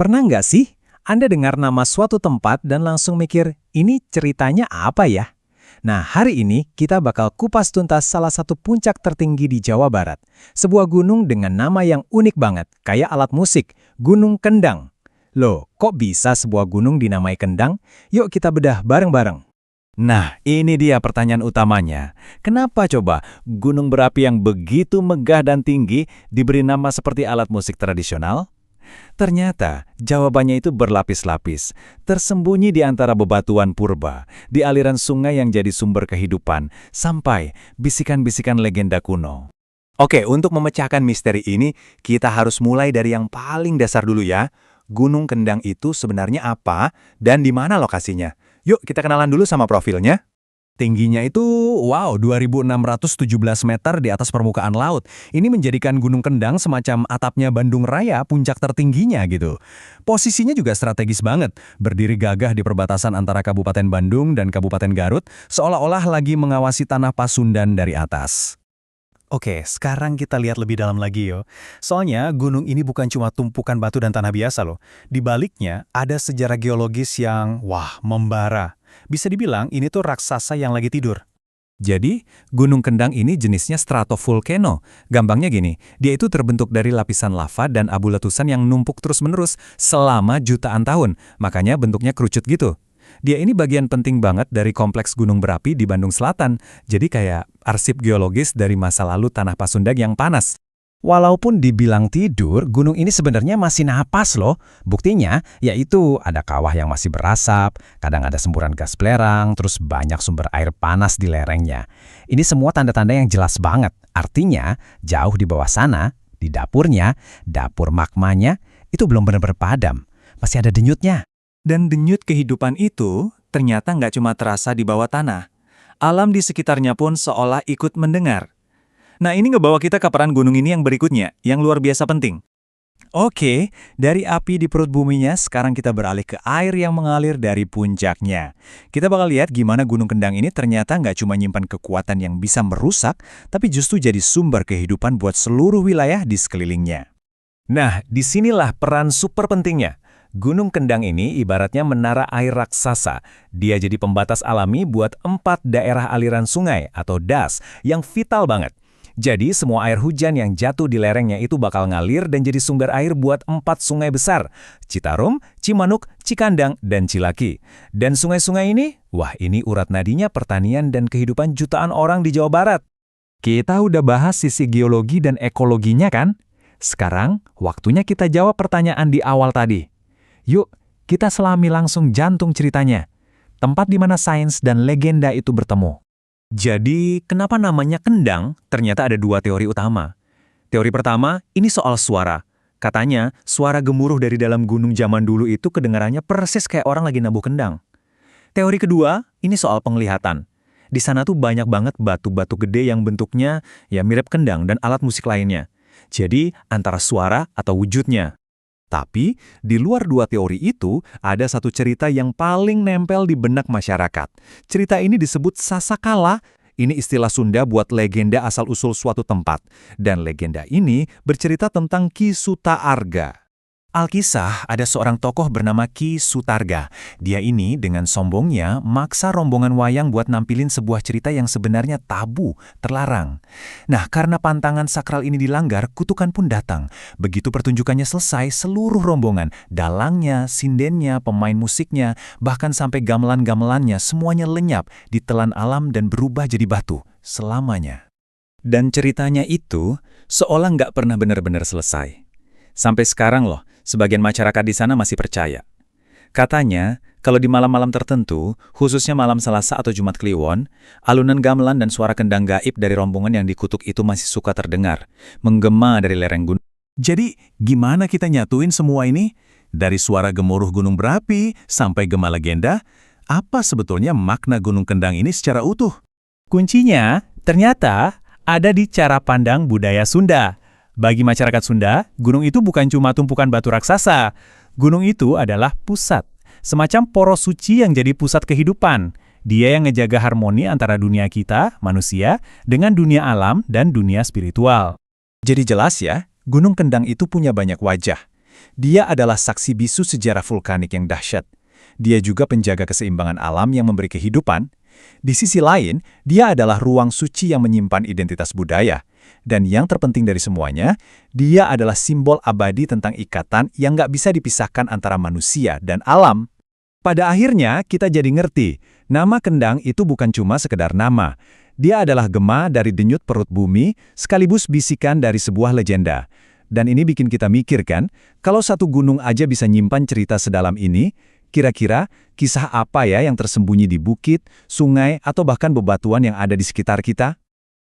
Pernah nggak sih Anda dengar nama suatu tempat dan langsung mikir, ini ceritanya apa ya? Nah, hari ini kita bakal kupas tuntas salah satu puncak tertinggi di Jawa Barat. Sebuah gunung dengan nama yang unik banget, kayak alat musik, Gunung Kendang. Loh, kok bisa sebuah gunung dinamai Kendang? Yuk kita bedah bareng-bareng. Nah, ini dia pertanyaan utamanya. Kenapa coba gunung berapi yang begitu megah dan tinggi diberi nama seperti alat musik tradisional? Ternyata jawabannya itu berlapis-lapis, tersembunyi di antara bebatuan purba, di aliran sungai yang jadi sumber kehidupan, sampai bisikan-bisikan legenda kuno. Oke, untuk memecahkan misteri ini, kita harus mulai dari yang paling dasar dulu ya. Gunung Kendang itu sebenarnya apa dan di mana lokasinya? Yuk kita kenalan dulu sama profilnya. Tingginya itu, 2.617 meter di atas permukaan laut. Ini menjadikan Gunung Kendang semacam atapnya Bandung Raya, puncak tertingginya gitu. Posisinya juga strategis banget, berdiri gagah di perbatasan antara Kabupaten Bandung dan Kabupaten Garut, seolah-olah lagi mengawasi tanah Pasundan dari atas. Oke, sekarang kita lihat lebih dalam lagi yo. Soalnya gunung ini bukan cuma tumpukan batu dan tanah biasa loh. Di baliknya ada sejarah geologis yang, membara. Bisa dibilang ini tuh raksasa yang lagi tidur. Jadi, Gunung Kendang ini jenisnya stratovolcano. Gampangnya gini, dia itu terbentuk dari lapisan lava dan abu letusan yang numpuk terus-menerus selama jutaan tahun. Makanya bentuknya kerucut gitu. Dia ini bagian penting banget dari kompleks gunung berapi di Bandung Selatan. Jadi kayak arsip geologis dari masa lalu tanah Pasundan yang panas. Walaupun dibilang tidur, gunung ini sebenarnya masih napas loh. Buktinya, yaitu ada kawah yang masih berasap, kadang ada semburan gas belerang, terus banyak sumber air panas di lerengnya. Ini semua tanda-tanda yang jelas banget. Artinya, jauh di bawah sana, di dapurnya, dapur magmanya, itu belum benar-benar padam. Masih ada denyutnya. Dan denyut kehidupan itu ternyata nggak cuma terasa di bawah tanah. Alam di sekitarnya pun seolah ikut mendengar. Nah, ini ngebawa kita ke peran gunung ini yang berikutnya, yang luar biasa penting. Oke, dari api di perut buminya, sekarang kita beralih ke air yang mengalir dari puncaknya. Kita bakal lihat gimana Gunung Kendang ini ternyata nggak cuma nyimpan kekuatan yang bisa merusak, tapi justru jadi sumber kehidupan buat seluruh wilayah di sekelilingnya. Nah, disinilah peran super pentingnya. Gunung Kendang ini ibaratnya menara air raksasa. Dia jadi pembatas alami buat 4 daerah aliran sungai atau das yang vital banget. Jadi semua air hujan yang jatuh di lerengnya itu bakal ngalir dan jadi sumber air buat 4 sungai besar. Citarum, Cimanuk, Cikandang, dan Cilaki. Dan sungai-sungai ini, ini urat nadinya pertanian dan kehidupan jutaan orang di Jawa Barat. Kita udah bahas sisi geologi dan ekologinya kan? Sekarang, waktunya kita jawab pertanyaan di awal tadi. Yuk, kita selami langsung jantung ceritanya. Tempat di mana sains dan legenda itu bertemu. Jadi, kenapa namanya Kendang? Ternyata ada 2 teori utama. Teori pertama, ini soal suara. Katanya, suara gemuruh dari dalam gunung zaman dulu itu kedengarannya persis kayak orang lagi nabuh kendang. Teori kedua, ini soal penglihatan. Di sana tuh banyak banget batu-batu gede yang bentuknya mirip kendang dan alat musik lainnya. Jadi, antara suara atau wujudnya. Tapi, di luar 2 teori itu, ada satu cerita yang paling nempel di benak masyarakat. Cerita ini disebut Sasakala. Ini istilah Sunda buat legenda asal-usul suatu tempat. Dan legenda ini bercerita tentang Ki Suta Arga. Alkisah, ada seorang tokoh bernama Ki Sutarga. Dia ini dengan sombongnya maksa rombongan wayang buat nampilin sebuah cerita yang sebenarnya tabu, terlarang. Nah, karena pantangan sakral ini dilanggar, kutukan pun datang. Begitu pertunjukannya selesai, seluruh rombongan, dalangnya, sindennya, pemain musiknya, bahkan sampai gamelan-gamelannya semuanya lenyap, ditelan alam dan berubah jadi batu, selamanya. Dan ceritanya itu seolah nggak pernah benar-benar selesai. Sampai sekarang loh, sebagian masyarakat di sana masih percaya. Katanya, kalau di malam-malam tertentu, khususnya malam Selasa atau Jumat Kliwon, alunan gamelan dan suara kendang gaib dari rombongan yang dikutuk itu masih suka terdengar, menggema dari lereng gunung. Jadi, gimana kita nyatuin semua ini? Dari suara gemuruh gunung berapi sampai gema legenda, apa sebetulnya makna Gunung Kendang ini secara utuh? Kuncinya, ternyata ada di cara pandang budaya Sunda. Bagi masyarakat Sunda, gunung itu bukan cuma tumpukan batu raksasa. Gunung itu adalah pusat, semacam poros suci yang jadi pusat kehidupan. Dia yang ngejaga harmoni antara dunia kita, manusia, dengan dunia alam dan dunia spiritual. Jadi jelas ya, Gunung Kendang itu punya banyak wajah. Dia adalah saksi bisu sejarah vulkanik yang dahsyat. Dia juga penjaga keseimbangan alam yang memberi kehidupan. Di sisi lain, dia adalah ruang suci yang menyimpan identitas budaya. Dan yang terpenting dari semuanya, dia adalah simbol abadi tentang ikatan yang nggak bisa dipisahkan antara manusia dan alam. Pada akhirnya, kita jadi ngerti, nama Kendang itu bukan cuma sekedar nama. Dia adalah gema dari denyut perut bumi, sekaligus bisikan dari sebuah legenda. Dan ini bikin kita mikir kan, kalau satu gunung aja bisa nyimpan cerita sedalam ini, kira-kira kisah apa ya yang tersembunyi di bukit, sungai, atau bahkan bebatuan yang ada di sekitar kita?